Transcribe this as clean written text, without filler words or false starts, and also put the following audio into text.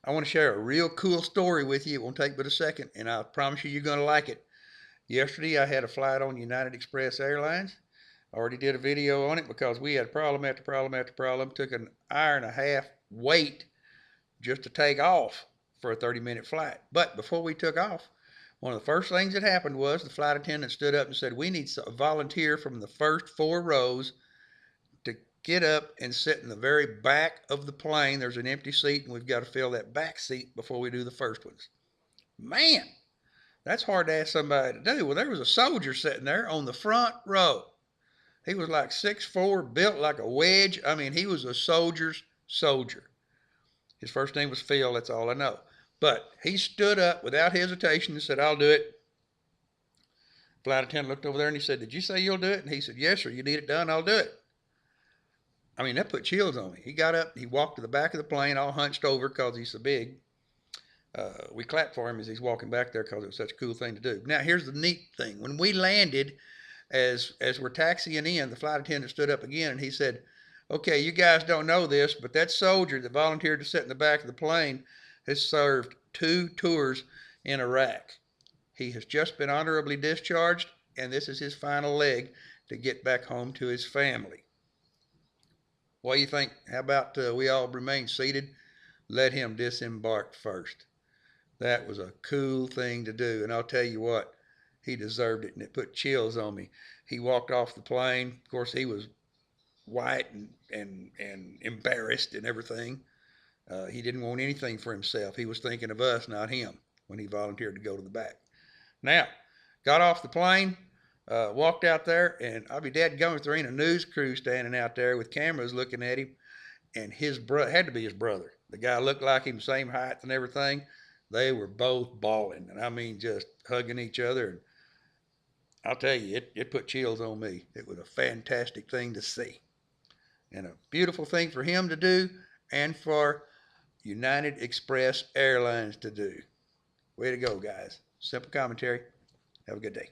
I want to share a real cool story with you. It won't take but a second, and I promise you're going to like it. Yesterday, I had a flight on United Express Airlines. I already did a video on it because we had problem after problem after problem. Took an hour and a half wait just to take off for a 30-minute flight. But before we took off, one of the first things that happened was the flight attendant stood up and said, "We need a volunteer from the first 4 rows to get up and sit in the very back of the plane. There's an empty seat, and we've got to fill that back seat before we do the first ones." Man, that's hard to ask somebody to do. Well, there was a soldier sitting there on the front row. He was like 6'4", built like a wedge. I mean, he was a soldier's soldier. His first name was Phil, that's all I know. But he stood up without hesitation and said, "I'll do it." Flight attendant looked over there and he said, "Did you say you'll do it?" And he said, "Yes, sir. You need it done, I'll do it." I mean, that put chills on me. He got up, he walked to the back of the plane, all hunched over because he's so big. We clapped for him as he's walking back there because it was such a cool thing to do. Now, here's the neat thing. When we landed, as we're taxiing in, the flight attendant stood up again and he said, "Okay, you guys don't know this, but that soldier that volunteered to sit in the back of the plane has served 2 tours in Iraq. He has just been honorably discharged, and this is his final leg to get back home to his family." What do you think? How about we all remain seated? Let him disembark first. That was a cool thing to do, and I'll tell you what, he deserved it, and it put chills on me. He walked off the plane. Of course, he was white and embarrassed and everything. He didn't want anything for himself. He was thinking of us, not him, when he volunteered to go to the back. Now, got off the plane, walked out there, and I'll be dadgummit if there ain't a news crew standing out there with cameras looking at him. And his brother, had to be his brother. The guy looked like him, same height and everything. They were both bawling, and I mean just hugging each other. And I'll tell you, it put chills on me. It was a fantastic thing to see, and a beautiful thing for him to do, and for United Express Airlines to do. Way to go, guys. Simple commentary. Have a good day.